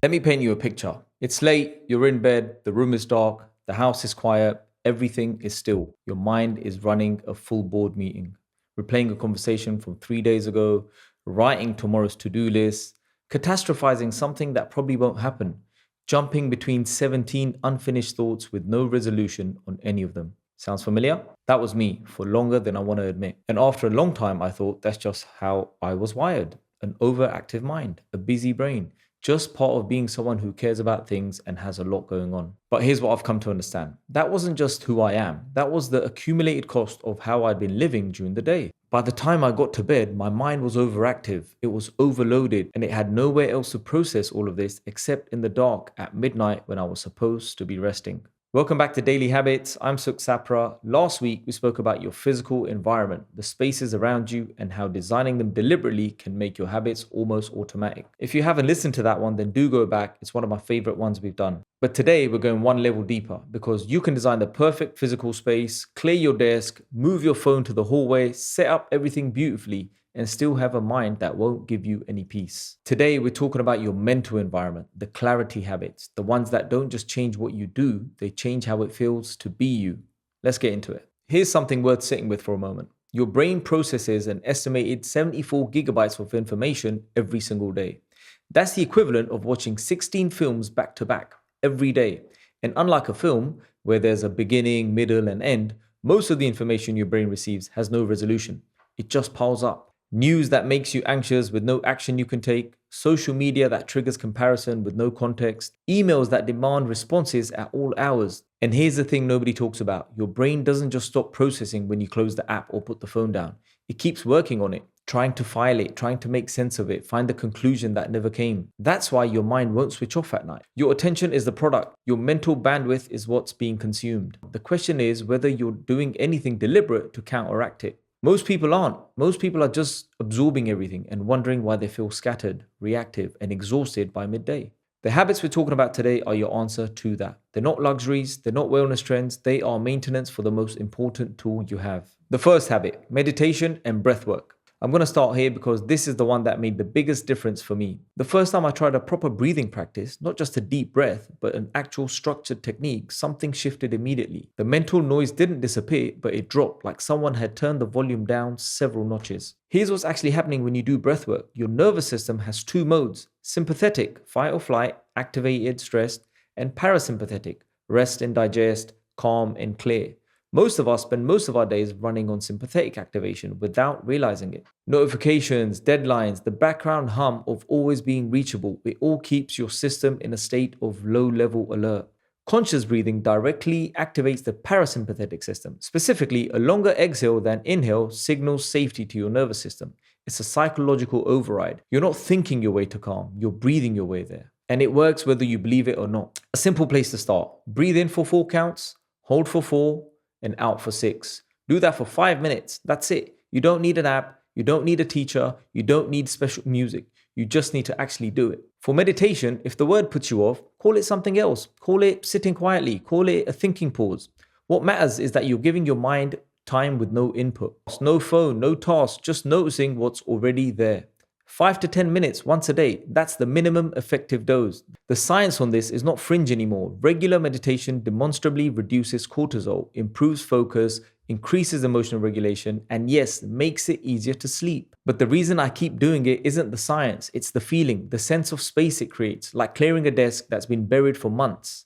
Let me paint you a picture. It's late, you're in bed, the room is dark, the house is quiet, everything is still. Your mind is running a full board meeting, replaying a conversation from 3 days ago, writing tomorrow's to do list, catastrophizing something that probably won't happen, jumping between 17 unfinished thoughts with no resolution on any of them. Sounds familiar? That was me for longer than I want to admit. And after a long time, I thought that's just how I was wired. An overactive mind, a busy brain, just part of being someone who cares about things and has a lot going on. But here's what I've come to understand. That wasn't just who I am. That was the accumulated cost of how I'd been living during the day. By the time I got to bed, my mind was overactive, it was overloaded, and it had nowhere else to process all of this except in the dark at midnight when I was supposed to be resting. Welcome back to Daily Habits. I'm Sukh Sapra. Last week, we spoke about your physical environment, the spaces around you, and how designing them deliberately can make your habits almost automatic. If you haven't listened to that one, then do go back. It's one of my favorite ones we've done. But today, we're going one level deeper because you can design the perfect physical space, clear your desk, move your phone to the hallway, set up everything beautifully, and still have a mind that won't give you any peace. Today, we're talking about your mental environment, the clarity habits, the ones that don't just change what you do, they change how it feels to be you. Let's get into it. Here's something worth sitting with for a moment. Your brain processes an estimated 74 gigabytes of information every single day. That's the equivalent of watching 16 films back to back every day. And unlike a film, where there's a beginning, middle, and end, most of the information your brain receives has no resolution. It just piles up. News that makes you anxious with no action you can take, social media that triggers comparison with no context, emails that demand responses at all hours. And here's the thing nobody talks about. Your brain doesn't just stop processing when you close the app or put the phone down. It keeps working on it, trying to file it, trying to make sense of it, find the conclusion that never came. That's why your mind won't switch off at night. Your attention is the product. Your mental bandwidth is what's being consumed. The question is whether you're doing anything deliberate to counteract it. Most people aren't. Most people are just absorbing everything and wondering why they feel scattered, reactive, and exhausted by midday. The habits we're talking about today are your answer to that. They're not luxuries, they're not wellness trends, they are maintenance for the most important tool you have. The first habit, meditation and breathwork. I'm going to start here because this is the one that made the biggest difference for me. The first time I tried a proper breathing practice, not just a deep breath, but an actual structured technique, something shifted immediately. The mental noise didn't disappear, but it dropped like someone had turned the volume down several notches. Here's what's actually happening when you do breathwork. Your nervous system has two modes: sympathetic, fight or flight, activated, stressed, and parasympathetic, rest and digest, calm and clear. Most of us spend most of our days running on sympathetic activation without realizing it. Notifications, deadlines, the background hum of always being reachable, it all keeps your system in a state of low-level alert. Conscious breathing directly activates the parasympathetic system. Specifically, a longer exhale than inhale signals safety to your nervous system. It's a psychological override. You're not thinking your way to calm, you're breathing your way there. And it works whether you believe it or not. A simple place to start. Breathe in for 4 counts, hold for 4, and out for 6. Do that for 5 minutes. That's it. You don't need an app. You don't need a teacher. You don't need special music. You just need to actually do it. For meditation, if the word puts you off, call it something else. Call it sitting quietly. Call it a thinking pause. What matters is that you're giving your mind time with no input. No phone, no task, just noticing what's already there. 5 to 10 minutes once a day, that's the minimum effective dose. The science on this is not fringe anymore. Regular meditation demonstrably reduces cortisol, improves focus, increases emotional regulation, and yes, makes it easier to sleep. But the reason I keep doing it isn't the science, it's the feeling, the sense of space it creates, like clearing a desk that's been buried for months.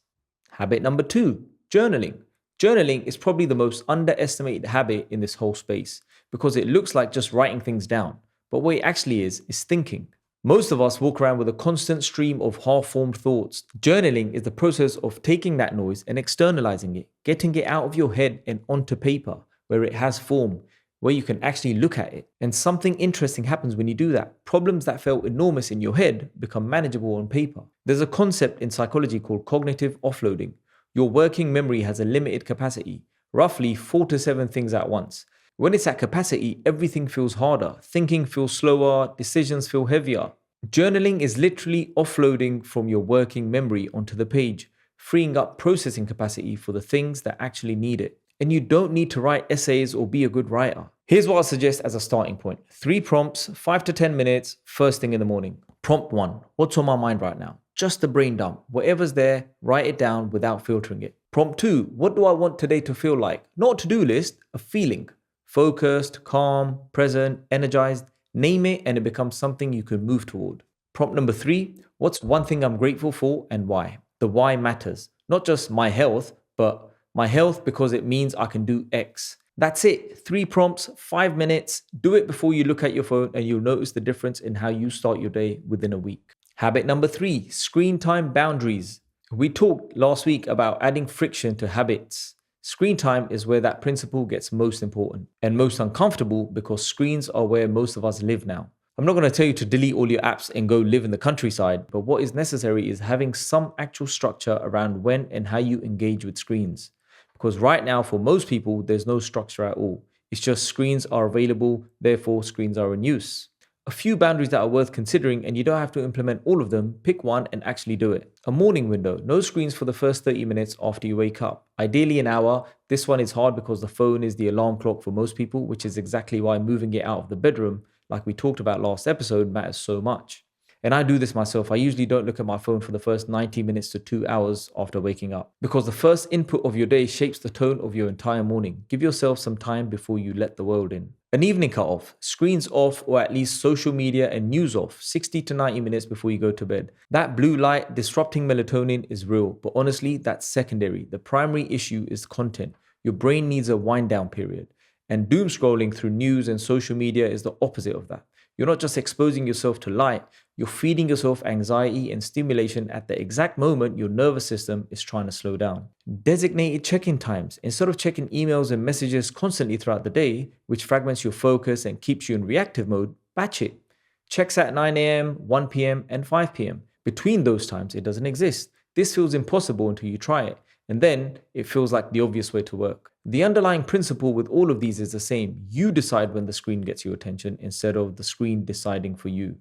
Habit number 2, journaling. Journaling is probably the most underestimated habit in this whole space because it looks like just writing things down. But what it actually is thinking. Most of us walk around with a constant stream of half-formed thoughts. Journaling is the process of taking that noise and externalizing it, getting it out of your head and onto paper, where it has form, where you can actually look at it. And something interesting happens when you do that. Problems that felt enormous in your head become manageable on paper. There's a concept in psychology called cognitive offloading. Your working memory has a limited capacity, roughly 4 to 7 things at once. When it's at capacity, everything feels harder, thinking feels slower, decisions feel heavier. Journaling is literally offloading from your working memory onto the page, freeing up processing capacity for the things that actually need it. And you don't need to write essays or be a good writer. Here's what I suggest as a starting point. 3 prompts, 5 to 10 minutes, first thing in the morning. Prompt 1. What's on my mind right now? Just a brain dump. Whatever's there, write it down without filtering it. Prompt 2. What do I want today to feel like? Not a to-do list, a feeling. Focused, calm, present, energized. Name it and it becomes something you can move toward. Prompt number 3. What's one thing I'm grateful for and why? The why matters. Not just my health, but my health because it means I can do X. That's it. 3 prompts, 5 minutes. Do it before you look at your phone and you'll notice the difference in how you start your day within a week. Habit number 3, screen time boundaries. We talked last week about adding friction to habits. Screen time is where that principle gets most important and most uncomfortable because screens are where most of us live now. I'm not going to tell you to delete all your apps and go live in the countryside, but what is necessary is having some actual structure around when and how you engage with screens. Because right now, for most people, there's no structure at all. It's just screens are available, therefore screens are in use. A few boundaries that are worth considering, and you don't have to implement all of them. Pick one and actually do it. A morning window, no screens for the first 30 minutes after you wake up. Ideally an hour. This one is hard because the phone is the alarm clock for most people, which is exactly why moving it out of the bedroom, like we talked about last episode, matters so much. And I do this myself. I usually don't look at my phone for the first 90 minutes to 2 hours after waking up because the first input of your day shapes the tone of your entire morning. Give yourself some time before you let the world in. An evening cutoff, screens off or at least social media and news off 60 to 90 minutes before you go to bed. That blue light disrupting melatonin is real, but honestly, that's secondary. The primary issue is content. Your brain needs a wind down period. And doom scrolling through news and social media is the opposite of that. You're not just exposing yourself to light, you're feeding yourself anxiety and stimulation at the exact moment your nervous system is trying to slow down. Designated check-in times. Instead of checking emails and messages constantly throughout the day, which fragments your focus and keeps you in reactive mode, batch it. Checks at 9 a.m., 1 p.m., and 5 p.m. Between those times, it doesn't exist. This feels impossible until you try it. And then it feels like the obvious way to work. The underlying principle with all of these is the same. You decide when the screen gets your attention instead of the screen deciding for you.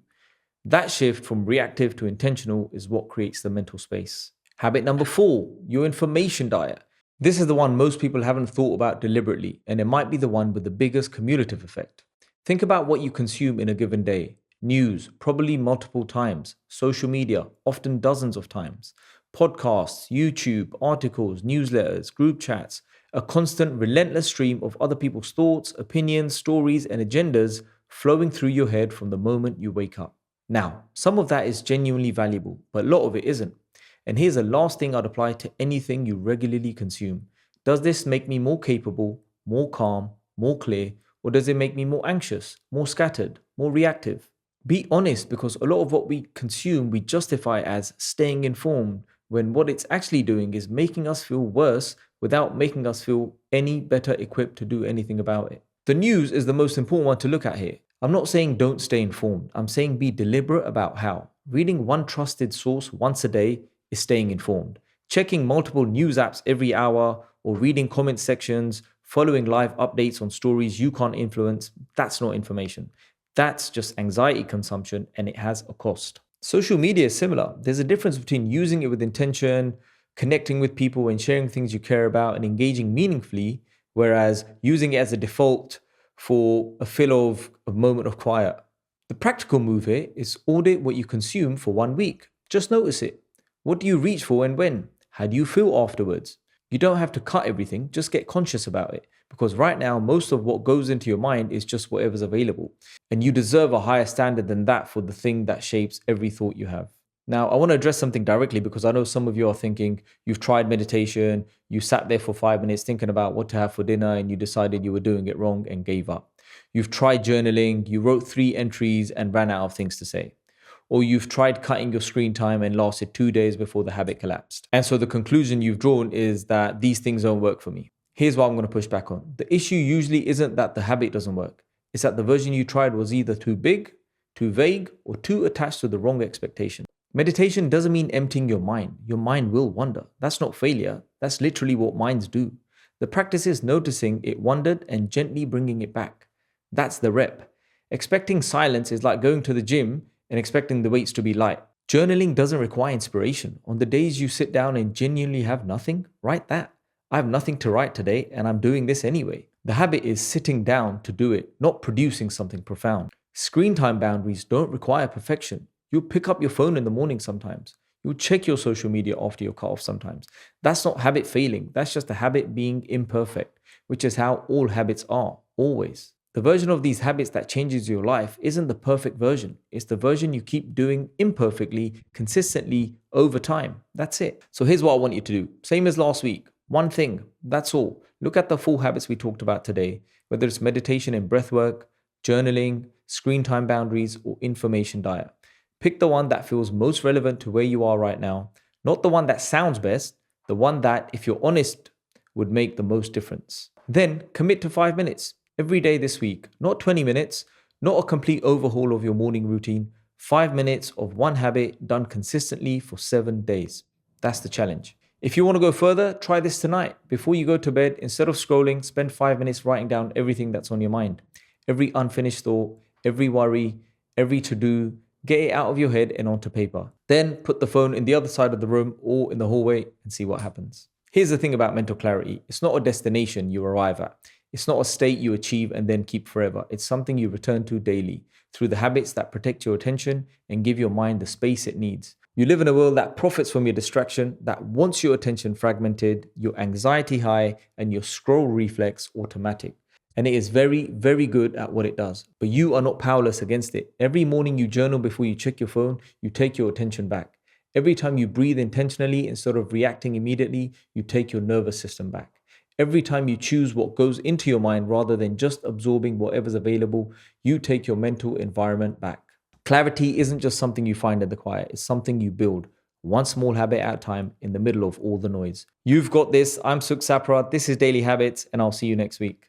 That shift from reactive to intentional is what creates the mental space. Habit number 4, your information diet. This is the one most people haven't thought about deliberately, and it might be the one with the biggest cumulative effect. Think about what you consume in a given day. News, probably multiple times. Social media, often dozens of times. Podcasts, YouTube, articles, newsletters, group chats, a constant, relentless stream of other people's thoughts, opinions, stories, and agendas flowing through your head from the moment you wake up. Now, some of that is genuinely valuable, but a lot of it isn't. And here's the last thing I'd apply to anything you regularly consume. Does this make me more capable, more calm, more clear, or does it make me more anxious, more scattered, more reactive? Be honest, because a lot of what we consume we justify as staying informed, when what it's actually doing is making us feel worse without making us feel any better equipped to do anything about it. The news is the most important one to look at here. I'm not saying don't stay informed. I'm saying be deliberate about how. Reading one trusted source once a day is staying informed. Checking multiple news apps every hour or reading comment sections, following live updates on stories you can't influence, that's not information. That's just anxiety consumption and it has a cost. Social media is similar. There's a difference between using it with intention, connecting with people and sharing things you care about and engaging meaningfully, whereas using it as a default for a fill of a moment of quiet. The practical move here is audit what you consume for 1 week. Just notice it. What do you reach for and when? How do you feel afterwards? You don't have to cut everything, just get conscious about it. Because right now, most of what goes into your mind is just whatever's available. And you deserve a higher standard than that for the thing that shapes every thought you have. Now, I want to address something directly because I know some of you are thinking you've tried meditation, you sat there for 5 minutes thinking about what to have for dinner and you decided you were doing it wrong and gave up. You've tried journaling, you wrote 3 entries and ran out of things to say. Or you've tried cutting your screen time and lasted 2 days before the habit collapsed. And so the conclusion you've drawn is that these things don't work for me. Here's what I'm going to push back on. The issue usually isn't that the habit doesn't work. It's that the version you tried was either too big, too vague, or too attached to the wrong expectation. Meditation doesn't mean emptying your mind. Your mind will wander. That's not failure. That's literally what minds do. The practice is noticing it wandered and gently bringing it back. That's the rep. Expecting silence is like going to the gym and expecting the weights to be light. Journaling doesn't require inspiration. On the days you sit down and genuinely have nothing, write that. I have nothing to write today and I'm doing this anyway. The habit is sitting down to do it, not producing something profound. Screen time boundaries don't require perfection. You'll pick up your phone in the morning sometimes. You'll check your social media after your cut off sometimes. That's not habit failing. That's just a habit being imperfect, which is how all habits are, always. The version of these habits that changes your life isn't the perfect version. It's the version you keep doing imperfectly, consistently, over time. That's it. So here's what I want you to do. Same as last week. One thing. That's all. Look at the 4 habits we talked about today, whether it's meditation and breathwork, journaling, screen time boundaries, or information diet. Pick the one that feels most relevant to where you are right now, not the one that sounds best, the one that, if you're honest, would make the most difference. Then commit to 5 minutes every day this week, not 20 minutes, not a complete overhaul of your morning routine, 5 minutes of one habit done consistently for 7 days. That's the challenge. If you want to go further, try this tonight. Before you go to bed, instead of scrolling, spend 5 minutes writing down everything that's on your mind. Every unfinished thought, every worry, every to-do. Get it out of your head and onto paper. Then put the phone in the other side of the room or in the hallway and see what happens. Here's the thing about mental clarity. It's not a destination you arrive at. It's not a state you achieve and then keep forever. It's something you return to daily through the habits that protect your attention and give your mind the space it needs. You live in a world that profits from your distraction, that wants your attention fragmented, your anxiety high, and your scroll reflex automatic. And it is very, very good at what it does. But you are not powerless against it. Every morning you journal before you check your phone, you take your attention back. Every time you breathe intentionally instead of reacting immediately, you take your nervous system back. Every time you choose what goes into your mind rather than just absorbing whatever's available, you take your mental environment back. Clarity isn't just something you find in the quiet, it's something you build, one small habit at a time in the middle of all the noise. You've got this. I'm Sukh Sapra. This is Daily Habits, and I'll see you next week.